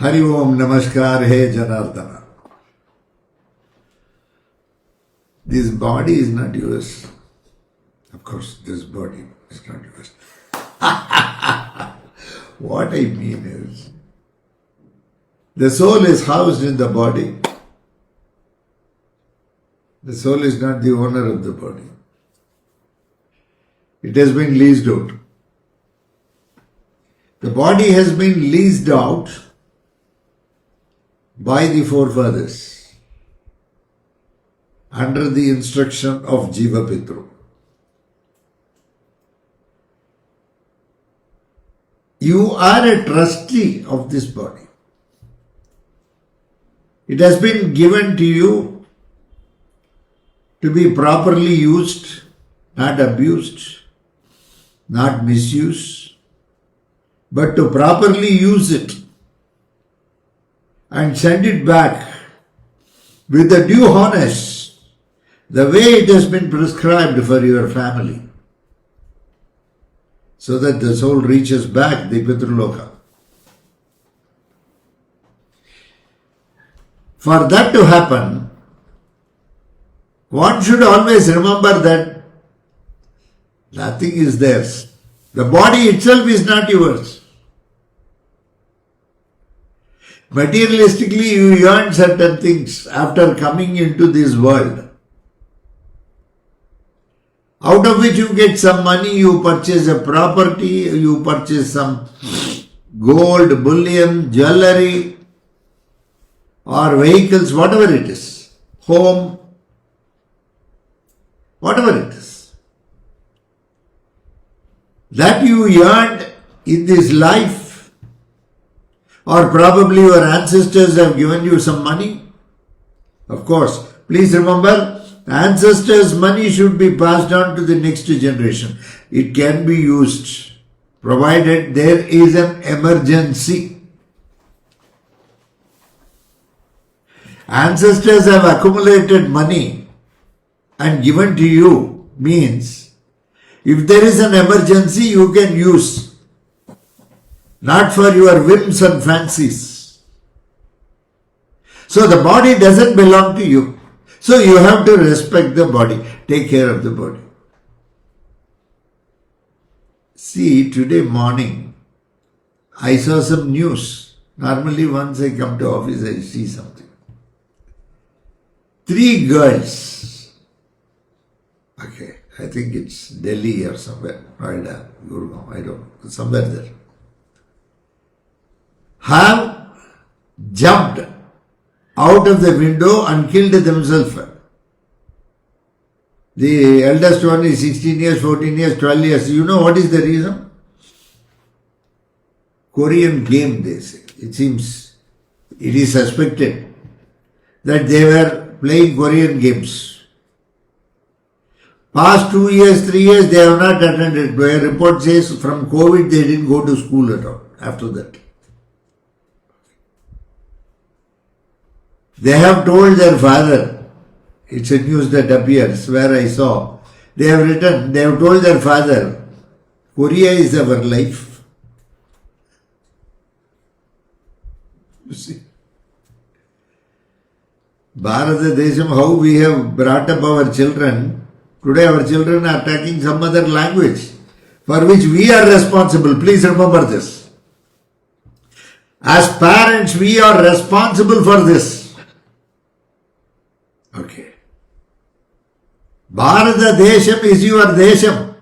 Hari Om Namaskar He Janardana. This body is not yours. Of course, this body is not yours. What I mean is, the soul is housed in the body. The soul is not the owner of the body. It has been leased out. The body has been leased out by the forefathers under the instruction of Jiva Pitru. You are a trustee of this body. It has been given to you to be properly used, not abused, not misused, but to properly use it and send it back with the due honest, the way it has been prescribed for your family, so that the soul reaches back the Pitruloka. For that to happen, one should always remember that nothing is theirs. The body itself is not yours. Materialistically, you earn certain things after coming into this world, out of which you get some money, you purchase a property, you purchase some gold, bullion, jewelry, or vehicles, whatever it is, home, whatever it is, that you earned in this life, or probably your ancestors have given you some money. Of course, please remember, ancestors' money should be passed on to the next generation. It can be used, provided there is an emergency. Ancestors have accumulated money and given to you means, if there is an emergency, you can use, not for your whims and fancies. So the body doesn't belong to you. So you have to respect the body, take care of the body. See, today morning, I saw some news. Normally once I come to office, I see something. 3 girls, okay, I think it's Delhi or somewhere, Noida, Gurgaon, I don't know, somewhere there, have jumped out of the window and killed themselves. The eldest one is 16 years, 14 years, 12 years. You know what is the reason? Korean game, they say. It seems, it is suspected that they were playing Korean games. Past 2 years, 3 years, they have not attended. A report says from COVID, they didn't go to school at all after that. They have told their father, it's a news that appears where I saw, they have told their father, Korea is our life. You see, Bharata Desham, how we have brought up our children, today our children are talking some other language for which we are responsible. Please remember this. As parents, we are responsible for this. Okay. Bharata Desham is your Desham.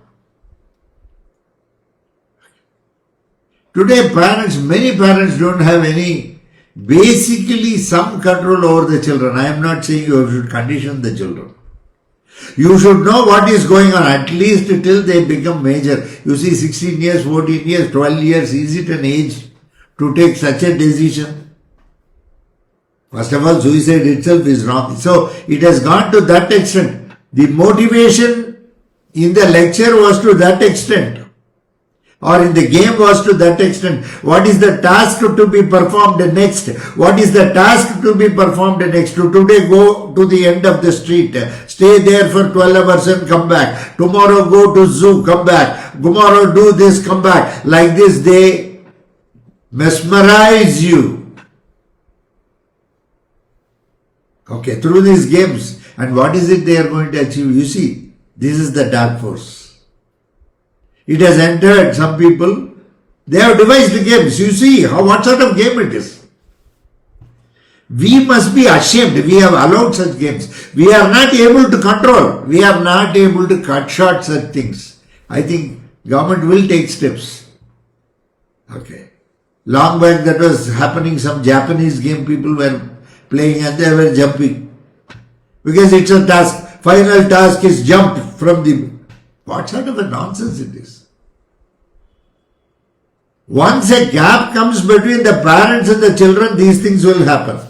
Today many parents don't have basically some control over the children. I am not saying you should condition the children. You should know what is going on, at least till they become major. You see, 16 years, 14 years, 12 years, is it an age to take such a decision? First of all, suicide itself is wrong. So, it has gone to that extent. The motivation in the lecture was to that extent. Or in the game was to that extent. What is the task to be performed next? What is the task to be performed next? To today go to the end of the street. Stay there for 12 hours and come back. Tomorrow go to zoo, come back. Tomorrow do this, come back. Like this they mesmerize you Okay, through these games. And what is it they are going to achieve? You see, this is the dark force. It has entered some people. They have devised games. You see what sort of game it is. We must be ashamed. We have allowed such games. We are not able to control. We are not able to cut short such things. I think government will take steps. Okay. Long back that was happening, some Japanese game people were playing and they were jumping. Because it's a task. Final task is jump from the... What sort of a nonsense it is? Once a gap comes between the parents and the children, these things will happen.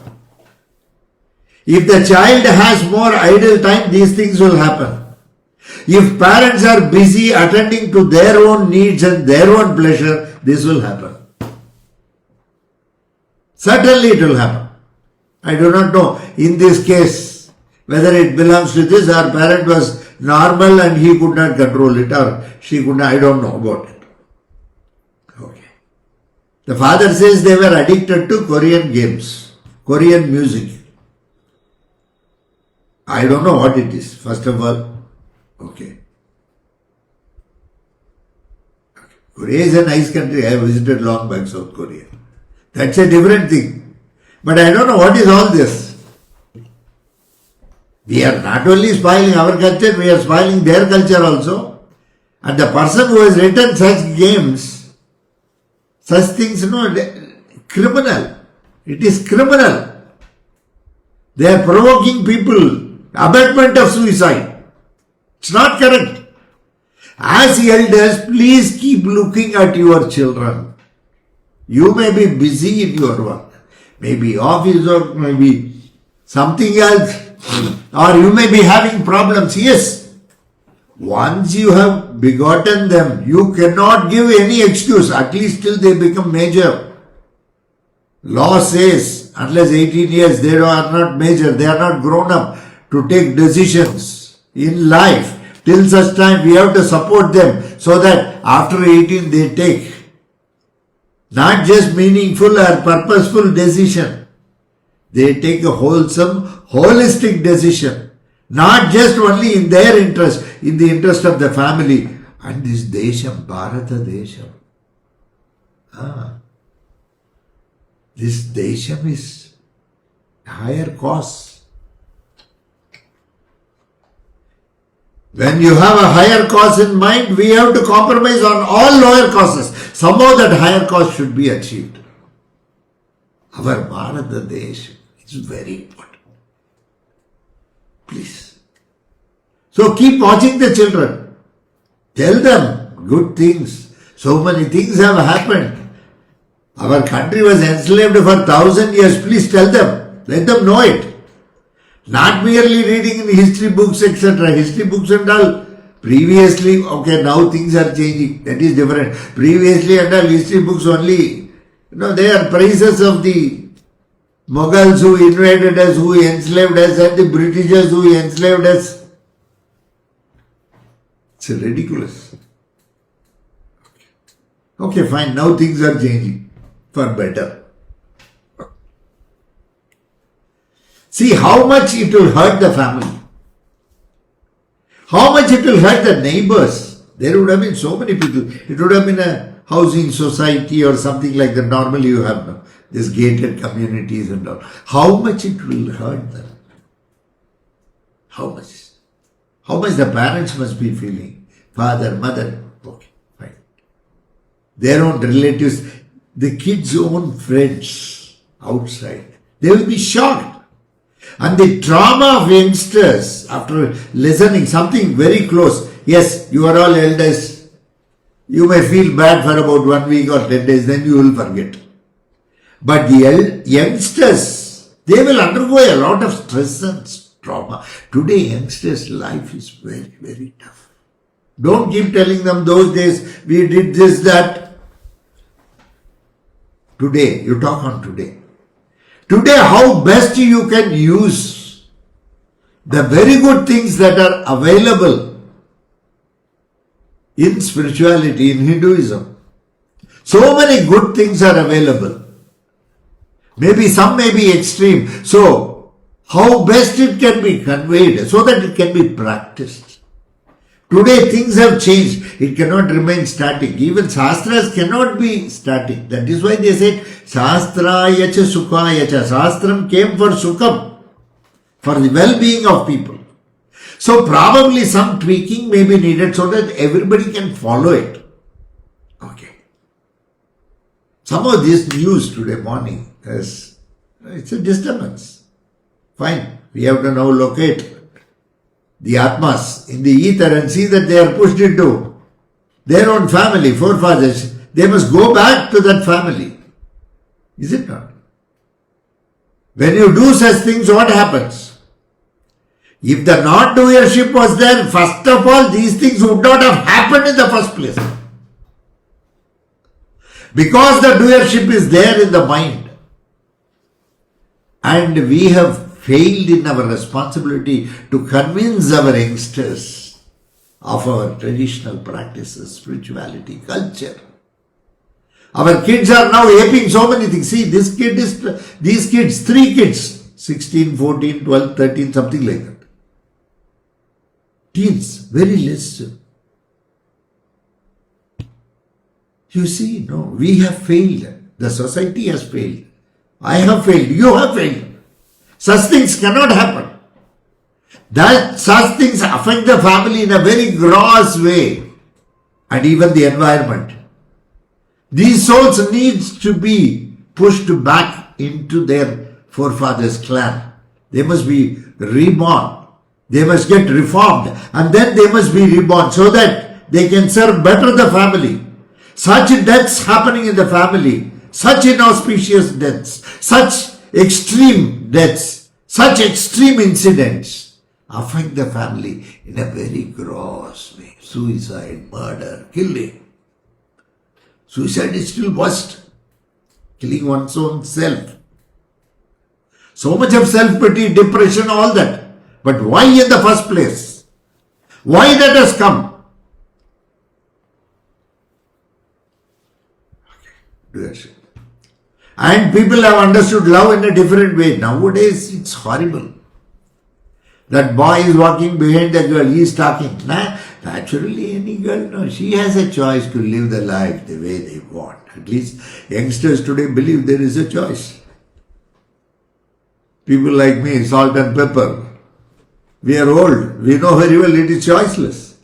If the child has more idle time, these things will happen. If parents are busy attending to their own needs and their own pleasure, this will happen. Certainly it will happen. I do not know in this case whether it belongs to this or parent was normal and he could not control it or she could not, I don't know about it. Okay. The father says they were addicted to Korean games, Korean music. I don't know what it is, first of all. Okay. Korea is a nice country. I have visited long back South Korea. That's a different thing. But I don't know what is all this. We are not only spoiling our culture, we are spoiling their culture also. And the person who has written such games, such things, criminal. It is criminal. They are provoking people. Abetment of suicide. It's not correct. As elders, please keep looking at your children. You may be busy in your work. Maybe office or maybe something else. Or you may be having problems. Yes. Once you have begotten them, you cannot give any excuse. At least till they become major. Law says, unless 18 years, they are not major. They are not grown up to take decisions in life. Till such time we have to support them so that after 18 they take not just meaningful or purposeful decision. They take a wholesome, holistic decision. Not just only in their interest, in the interest of the family. And this Desham, Bharata Desham. This Desham is higher cause. When you have a higher cause in mind, we have to compromise on all lower causes. Somehow that higher cause should be achieved. Our Bharata Desh is very important. Please. So keep watching the children. Tell them good things. So many things have happened. Our country was enslaved for 1,000 years. Please tell them. Let them know it. Not merely reading in history books, etc. History books and all. Previously, okay, now things are changing. That is different. Previously and all history books only, they are praises of the Mughals who invaded us, who enslaved us, and the Britishers who enslaved us. It's ridiculous. Okay, fine. Now things are changing for better. See how much it will hurt the family. How much it will hurt the neighbors. There would have been so many people. It would have been a housing society or something like that. Normally you have now. These gated communities and all. How much it will hurt them. How much? How much the parents must be feeling. Father, mother. Okay, fine. Their own relatives. The kids' own friends outside. They will be shocked. And the trauma of youngsters after listening something very close. Yes, you are all elders. You may feel bad for about 1 week or 10 days, then you will forget. But the youngsters, they will undergo a lot of stress and trauma. Today, youngsters' life is very, very tough. Don't keep telling them those days we did this, that. Today, you talk on today. Today, how best you can use the very good things that are available in spirituality, in Hinduism. So many good things are available. Maybe some may be extreme. So, how best it can be conveyed so that it can be practiced. Today things have changed. It cannot remain static. Even Shastras cannot be static. That is why they said, Shastraya cha Sukhaya cha. Shastram came for Sukham, for the well-being of people. So probably some tweaking may be needed so that everybody can follow it. Okay. Some of this news today morning, it's a disturbance. Fine. We have to now locate the Atmas in the ether and see that they are pushed into their own family, forefathers. They must go back to that family. Is it not? When you do such things, what happens? If the non-doership was there, first of all, these things would not have happened in the first place. Because the doership is there in the mind. And we have failed in our responsibility to convince our youngsters of our traditional practices, spirituality, culture. Our kids are now aping so many things. See, these kids, 3 kids, 16, 14, 12, 13, something like that. Teens, very less. You see, no, we have failed. The society has failed. I have failed. You have failed. Such things cannot happen. Such things affect the family in a very gross way, and even the environment. These souls need to be pushed back into their forefathers' clan. They must be reborn. They must get reformed, and then they must be reborn so that they can serve better the family. Such deaths happening in the family, such inauspicious deaths, such extreme deaths, such extreme incidents affect the family in a very gross way. Suicide, murder, killing. Suicide is still worst. Killing one's own self. So much of self-pity, depression, all that. But why in the first place? Why that has come? Doership. And people have understood love in a different way. Nowadays, it's horrible. That boy is walking behind the girl, he is talking. Naturally, any girl, no, she has a choice to live the life the way they want. At least youngsters today believe there is a choice. People like me, salt and pepper. We are old. We know very well it is choiceless.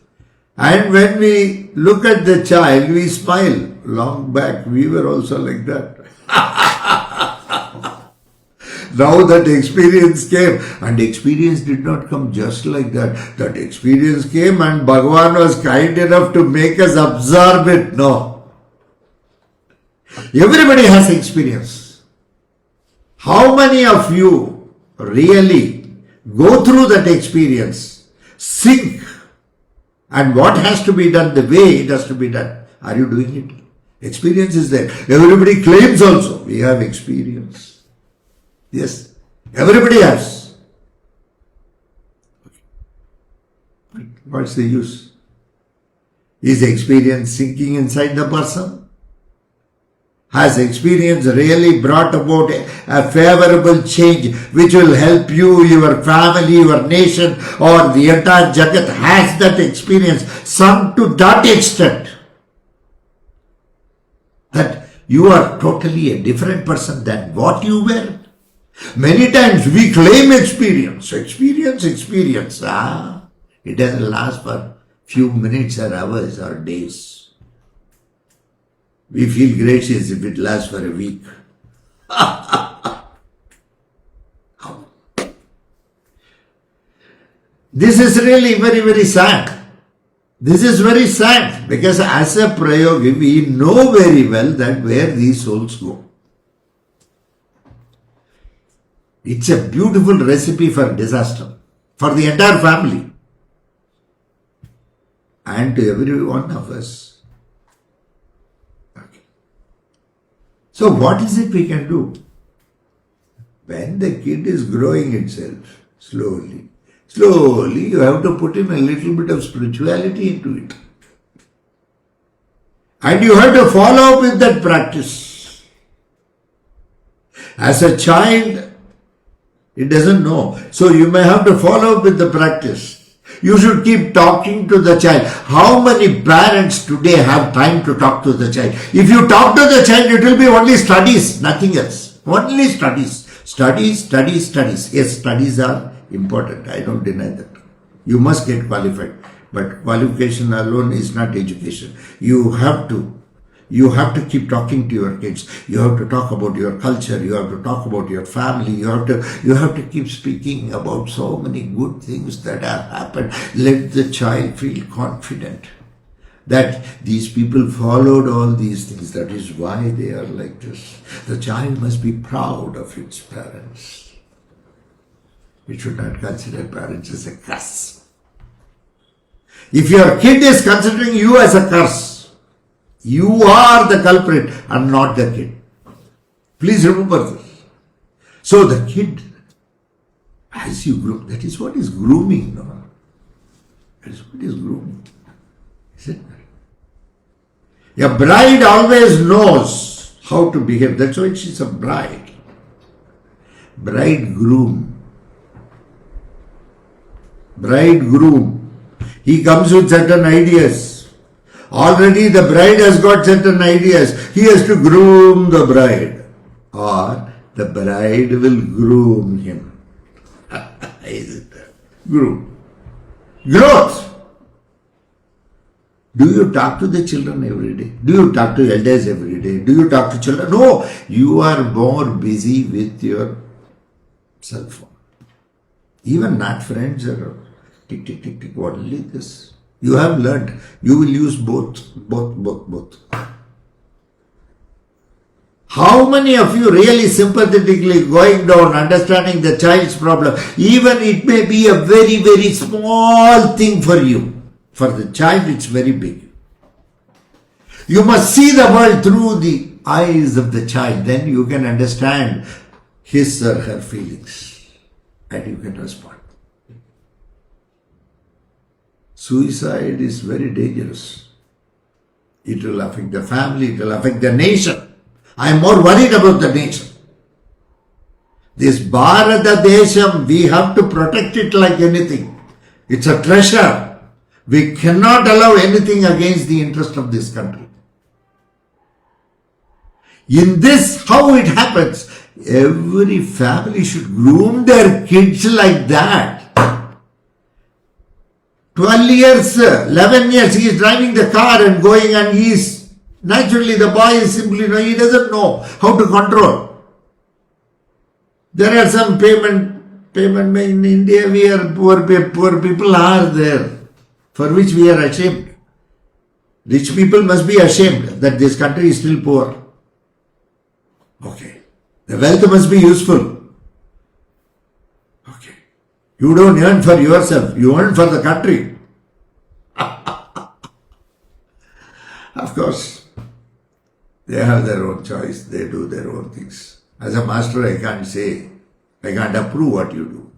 And when we look at the child, we smile. Long back, we were also like that. Now that experience came, and experience did not come just like that. That experience came and Bhagavan was kind enough to make us absorb it. No. Everybody has experience. How many of you really go through that experience, sink, and what has to be done the way it has to be done? Are you doing it? Experience is there. Everybody claims also, we have experience. Yes, everybody has. What's the use? Is experience sinking inside the person? Has experience really brought about a favorable change which will help you, your family, your nation, or the entire Jagat? Has that experience some to that extent that you are totally a different person than what you were? Many times we claim experience. Experience. It doesn't last for few minutes or hours or days. We feel gracious if it lasts for a week. This is really very, very sad. This is very sad because as a prayogi, we know very well that where these souls go. It's a beautiful recipe for disaster, for the entire family, and to every one of us. Okay. So what is it we can do? When the kid is growing itself, slowly, you have to put in a little bit of spirituality into it. And you have to follow up with that practice. As a child, It doesn't know. So you may have to follow up with the practice. You should keep talking to the child. How many parents today have time to talk to the child? If you talk to the child, it will be only studies, nothing else. Only studies. Studies, studies, studies. Yes, studies are important. I don't deny that. You must get qualified. But qualification alone is not education. You have to keep talking to your kids. You have to talk about your culture. You have to talk about your family. You have to keep speaking about so many good things that have happened. Let the child feel confident that these people followed all these things. That is why they are like this. The child must be proud of its parents. We should not consider parents as a curse. If your kid is considering you as a curse, you are the culprit and not the kid. Please remember this. So the kid, as you groom, that is what is grooming. No? That is what is grooming. Is it? A bride always knows how to behave. That's why she's a bride. Bridegroom. Bridegroom. He comes with certain ideas. Already the bride has got certain ideas. He has to groom the bride. Or the bride will groom him. Is it? Groom. Growth. Do you talk to the children every day? Do you talk to elders every day? Do you talk to children? No. You are more busy with your cell phone. Even not friends or tick, tick, tick, tick, only this. You have learned. You will use both. How many of you really sympathetically going down, understanding the child's problem? Even it may be a very, very small thing for you. For the child, it's very big. You must see the world through the eyes of the child. Then you can understand his or her feelings. And you can respond. Suicide is very dangerous. It will affect the family, it will affect the nation. I am more worried about the nation. This Bharata Desham, we have to protect it like anything. It's a treasure. We cannot allow anything against the interest of this country. In this, how it happens? Every family should groom their kids like that. 12 years, 11 years, he is driving the car and going, and he is, naturally the boy is simply, he doesn't know how to control. There are some payment in India, we are poor people are there, for which we are ashamed. Rich people must be ashamed that this country is still poor. Okay. The wealth must be useful. Okay. You don't earn for yourself, you earn for the country. Of course, they have their own choice, they do their own things. As a master, I can't approve what you do.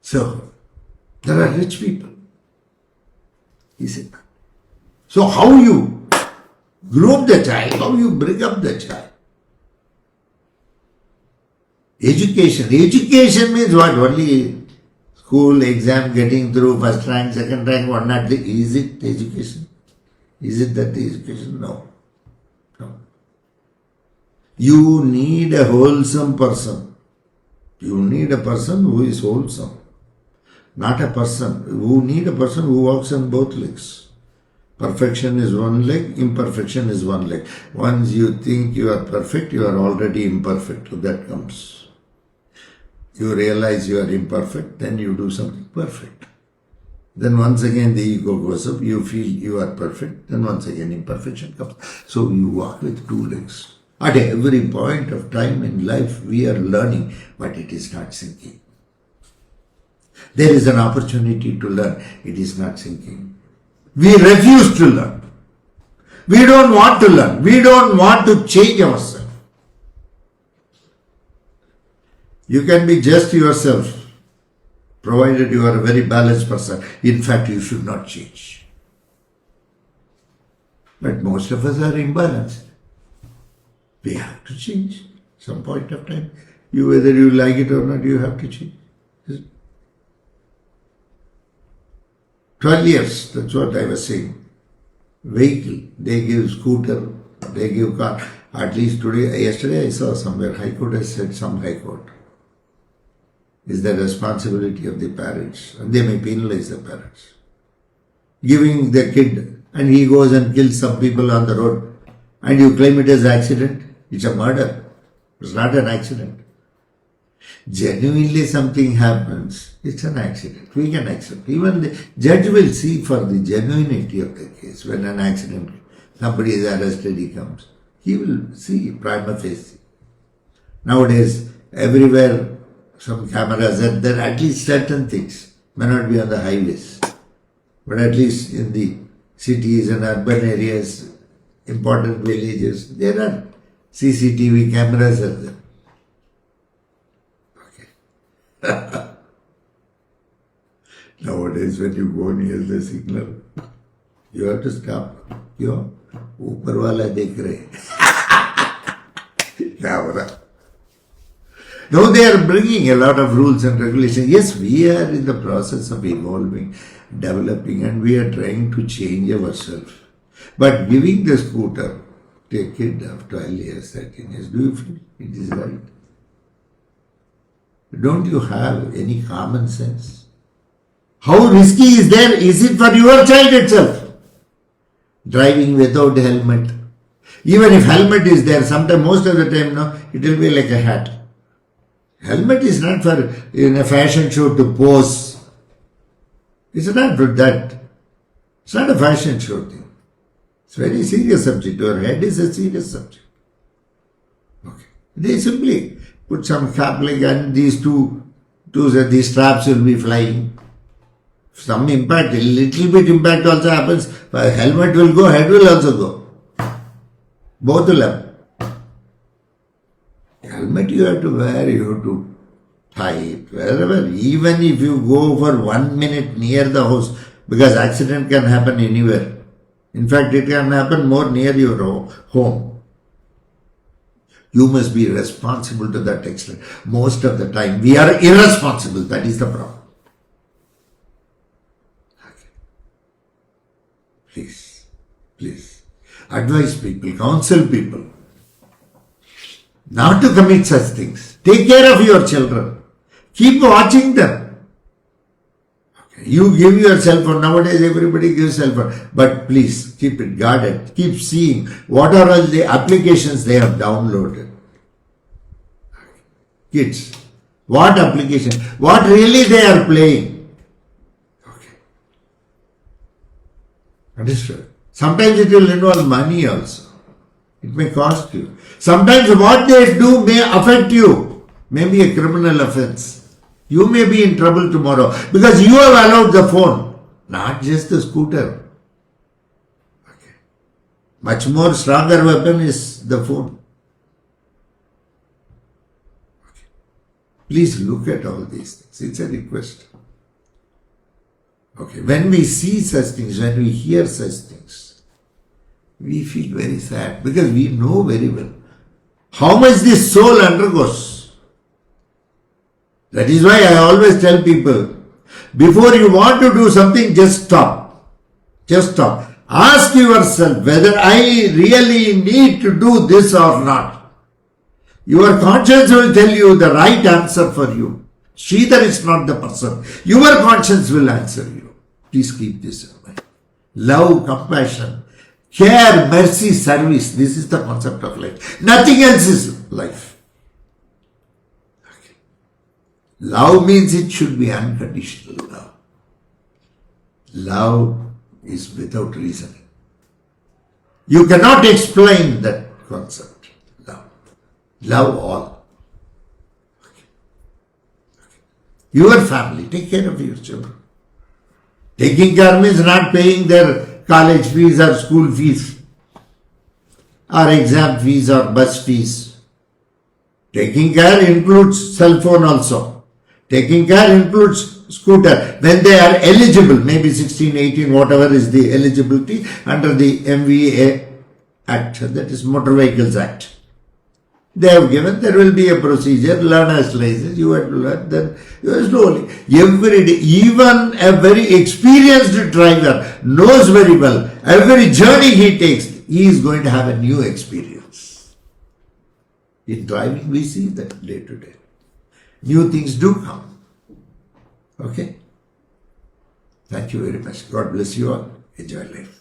So, there are rich people. He said, so how you groom the child, how you bring up the child? Education. Education means what? Only school, exam, getting through, first rank, second rank, what not. Is it education? Is it that the education? No. No. You need a wholesome person. You need a person who is wholesome. Not a person. You need a person who walks on both legs. Perfection is one leg, imperfection is one leg. Once you think you are perfect, you are already imperfect. That comes. You realize you are imperfect, then you do something perfect. Then once again the ego goes up, you feel you are perfect, then once again imperfection comes. So you walk with two legs. At every point of time in life we are learning, but it is not sinking. There is an opportunity to learn, it is not sinking. We refuse to learn. We don't want to learn. We don't want to change ourselves. You can be just yourself, provided you are a very balanced person. In fact, you should not change. But most of us are imbalanced. We have to change. Some point of time, whether you like it or not, you have to change. 12 years, that's what I was saying. Vehicle, they give scooter, they give car. At least today, yesterday I saw somewhere, High Court has said, some High Court, is the responsibility of the parents. And they may penalize the parents. Giving the kid, and he goes and kills some people on the road, and you claim it as accident. It's a murder. It's not an accident. Genuinely something happens, it's an accident. We can accept. Even the judge will see for the genuinity of the case. When an accident, somebody is arrested, he comes. He will see prima facie. Nowadays, everywhere some cameras are there, at least certain things may not be on the highways. But at least in the cities and urban areas, important villages, there are CCTV cameras are there. Okay. Nowadays, when you go near the signal, you have to stop. You ऊपर वाला देख रहे. Now they are bringing a lot of rules and regulations. Yes, we are in the process of evolving, developing, and we are trying to change ourselves. But giving the scooter to a kid of 12 years, 13 years, do you feel it is right? Don't you have any common sense? How risky is there? Is it for your child itself? Driving without helmet. Even if helmet is there, sometimes, most of the time, no, it will be like a hat. Helmet is not for in a fashion show to pose. It's not for that. It's not a fashion show thing. It's a very serious subject. Your head is a serious subject. Okay. They simply put some cap like, and these these straps will be flying. Some impact, a little bit impact also happens. Helmet will go, head will also go. Both will happen. Helmet you have to wear, you have to tie it wherever. Even if you go for 1 minute near the house, because accident can happen anywhere. In fact, it can happen more near your home. You must be responsible to that extent. Most of the time, we are irresponsible. That is the problem. Okay. Please, advise people, counsel people not to commit such things. Take care of your children. Keep watching them. Okay. You give your cell phone. Nowadays, everybody gives cell phone. But please, keep it guarded. Keep seeing what are all the applications they have downloaded. Kids, what application? What really they are playing? Okay. Understood? Sometimes it will involve money also. It may cost you. Sometimes what they do may affect you. May be a criminal offense. You may be in trouble tomorrow because you have allowed the phone, not just the scooter. Okay. Much more stronger weapon is the phone. Okay. Please look at all these things. It's a request. Okay. When we see such things, when we hear such things, we feel very sad because we know very well how much this soul undergoes. That is why I always tell people, before you want to do something, just stop. Just stop. Ask yourself whether I really need to do this or not. Your conscience will tell you the right answer for you. Sridhar is not the person. Your conscience will answer you. Please keep this in mind. Love, compassion, care, mercy, service. This is the concept of life. Nothing else is life. Okay. Love means it should be unconditional love. Love is without reasoning. You cannot explain that concept. Love. Love all. Okay. Okay. Your family. Take care of your children. Taking care means not paying their college fees or school fees or exam fees or bus fees. Taking care includes cell phone also. Taking care includes scooter. When they are eligible, maybe 16, 18, whatever is the eligibility under the MVA Act, that is Motor Vehicles Act. They have given, there will be a procedure, learner's license, you have to learn, then you are slowly. Every day, even a very experienced driver knows very well, every journey he takes, he is going to have a new experience. In driving, we see that day to day. New things do come. Okay? Thank you very much. God bless you all. Enjoy life.